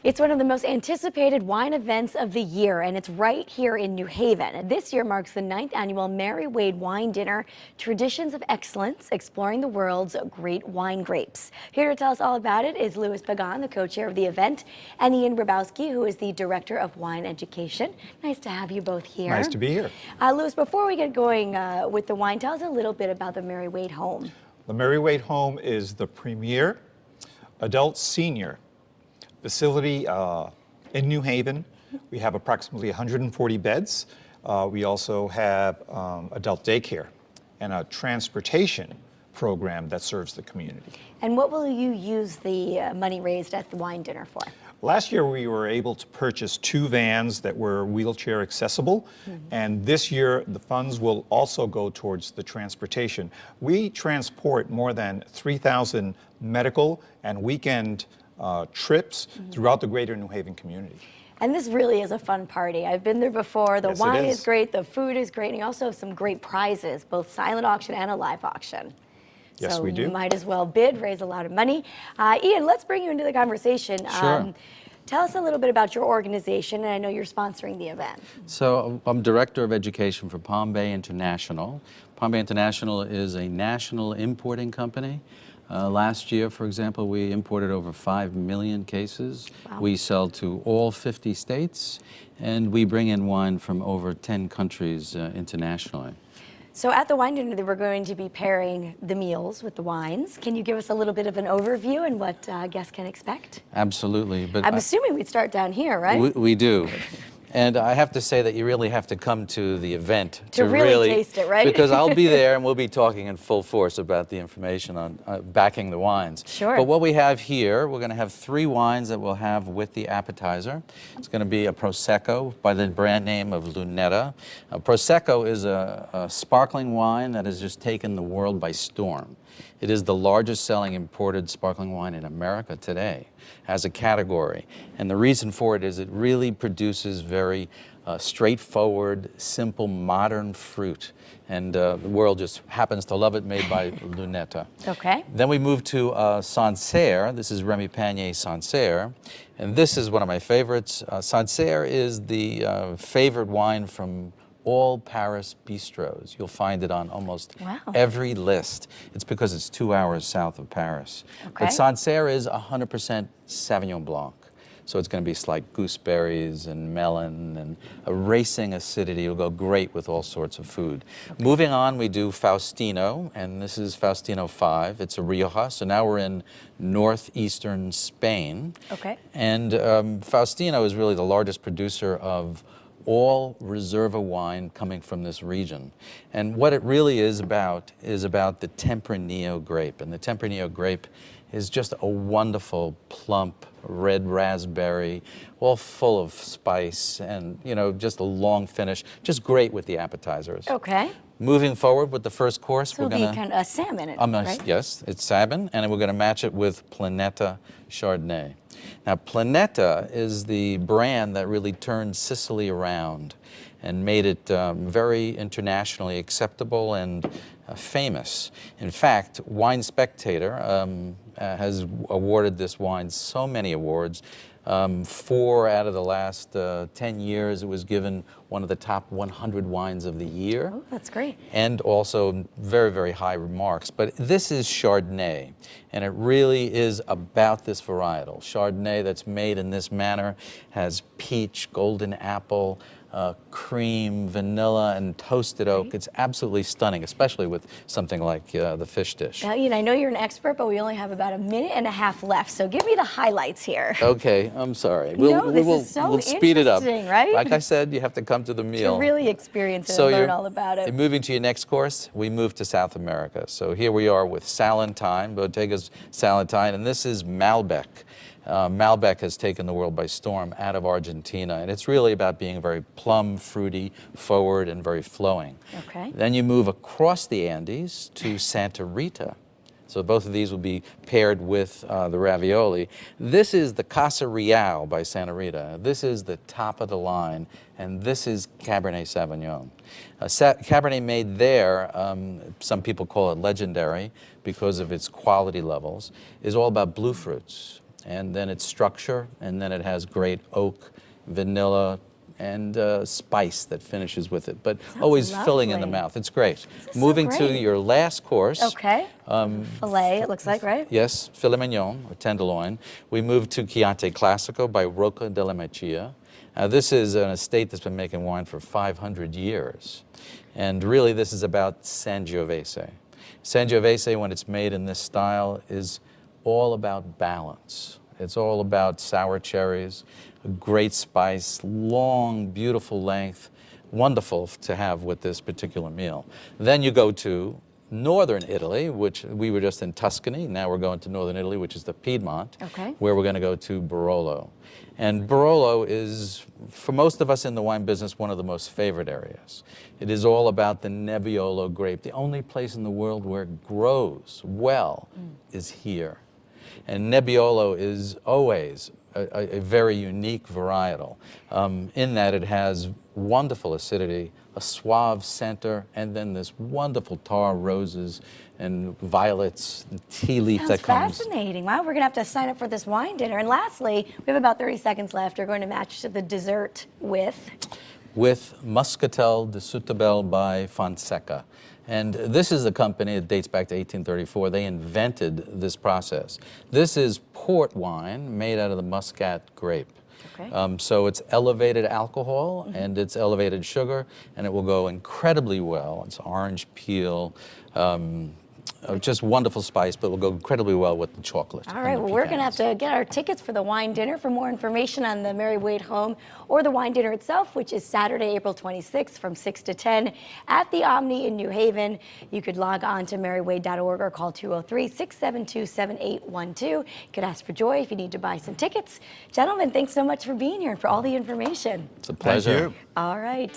It's one of the most anticipated wine events of the year, and it's right here in New Haven. This year marks the 9th annual Mary Wade Wine Dinner, Traditions of Excellence, exploring the world's great wine grapes. Here to tell us all about it is Pagan, the co-chair of the event, and Ian Ribowski, who is the director of wine education. Nice to have you both here. Nice to be here. Louis, before we get going with the wine, tell us a little bit about the Mary Wade Home. The Mary Wade Home is the premier adult senior facility in New Haven. We have approximately 140 beds. We also have adult daycare and a transportation program that serves the community. And what will you use the money raised at the wine dinner for? Last year we were able to purchase 2 vans that were wheelchair accessible, and this year the funds will also go towards the transportation. We transport more than 3,000 medical and weekend trips throughout the greater New Haven community. And this really is a fun party. I've been there before. The Yes, wine is great, the food is great, and you also have some great prizes, both silent auction and a live auction. Yes, so we do. You might as well bid, raise a lot of money. Ian, let's bring you into the conversation. Sure. Tell us a little bit about your organization, and I know you're sponsoring the event. So I'm Director of Education for Palm Bay International. Palm Bay International is a national importing company. Last year, for example, we imported over 5 million cases. Wow. We sell to all 50 states, and we bring in wine from over 10 countries internationally. So at the wine dinner, we're going to be pairing the meals with the wines. Can you give us a little bit of an overview and what guests can expect? Absolutely. But I'm assuming we'd start down here, right? We do. And I have to say that you really have to come to the event to really taste it, right? Because I'll be there and we'll be talking in full force about the information on backing the wines. Sure. But what we have here, we're going to have 3 wines that we'll have with the appetizer. It's going to be a Prosecco by the brand name of Lunetta. Prosecco is a sparkling wine that has just taken the world by storm. It is the largest selling imported sparkling wine in America today as a category. And the reason for it is it really produces very straightforward, simple, modern fruit. And the world just happens to love it, made by Lunetta. Okay. Mm-hmm. Then we move to Sancerre. This is Remy Panier Sancerre. And this is one of my favorites. Sancerre is the favorite wine from all Paris bistros. You'll find it on almost every list. It's because it's 2 hours south of Paris. Okay. But Sancerre is 100% Sauvignon Blanc. So it's going to be like gooseberries and melon and a racing acidity. It'll go great with all sorts of food. Okay. Moving on, we do Faustino, and this is Faustino 5. It's a Rioja, so now we're in northeastern Spain. Okay. And Faustino is really the largest producer of all Reserva wine coming from this region. And what it really is about the Tempranillo grape. And the Tempranillo grape is just a wonderful, plump, red raspberry, all full of spice and, you know, just a long finish. Just great with the appetizers. Okay. Moving forward with the first course, so we're going to... kind of a salmon, right? Yes, it's salmon, and we're going to match it with Planeta Chardonnay. Now, Planeta is the brand that really turned Sicily around and made it very internationally acceptable and famous. In fact, Wine Spectator has awarded this wine so many awards. 4 out of the last 10 years, it was given one of the top 100 wines of the year. Oh, that's great. And also very, very high remarks. But this is Chardonnay, and it really is about this varietal. Chardonnay that's made in this manner has peach, golden apple, cream, vanilla, and toasted oak. It's absolutely stunning, especially with something like the fish dish. Now, Ian, I know you're an expert, but we only have about 1.5 minutes left, so give me the highlights here. Okay, I'm sorry. This is so we'll speed it up. Right? Like I said, you have to come to the meal. To really experience it So and learn all about it. Moving to your next course, we move to South America. So here we are with Salentine, Bodega's Salentine, and this is Malbec. Malbec has taken the world by storm out of Argentina, and it's really about being very plum, fruity, forward, and very flowing. Okay. Then you move across the Andes to Santa Rita. So both of these will be paired with the ravioli. This is the Casa Real by Santa Rita. This is the top of the line, and this is Cabernet Sauvignon. Cabernet made there, some people call it legendary because of its quality levels, is all about blue fruits. and then its structure, and then it has great oak, vanilla, and spice that finishes with it, but always filling in the lovely. mouth. It's great. This is so Moving to great. your last course. Okay. Filet, it looks like, right? Yes, filet mignon, or tenderloin. We move to Chianti Classico by Rocca della Macchia. This is an estate that's been making wine for 500 years. And really, this is about Sangiovese. Sangiovese, when it's made in this style, is all about balance. It's all about sour cherries, a great spice, long, beautiful length, wonderful to have with this particular meal. Then you go to northern Italy, which we were just in Tuscany. Now we're going to northern Italy, which is the Piedmont, where we're going to go to Barolo. And Barolo is, for most of us in the wine business, one of the most favorite areas. It is all about the Nebbiolo grape. The only place in the world where it grows well is here. And Nebbiolo is always a very unique varietal in that it has wonderful acidity, a suave center, and then this wonderful tar roses and violets, and tea leaf that comes. Fascinating. Wow, we're going to have to sign up for this wine dinner. And lastly, we have about 30 seconds left. We're going to match the dessert with Muscatel de Soutabel by Fonseca. And this is a company that dates back to 1834. They invented this process. This is port wine made out of the Muscat grape. So it's elevated alcohol and it's elevated sugar, and it will go incredibly well. It's orange peel, just wonderful spice, but will go incredibly well with the chocolate. All right, well, we're going to have to get our tickets for the wine dinner. For more information on the Mary Wade home or the wine dinner itself, which is Saturday, April 26th from 6 to 10 at the Omni in New Haven, you could log on to marywade.org or call 203-672-7812. You could ask for Joy if you need to buy some tickets. Gentlemen, thanks so much for being here and for all the information. It's a pleasure. Thank you. All right.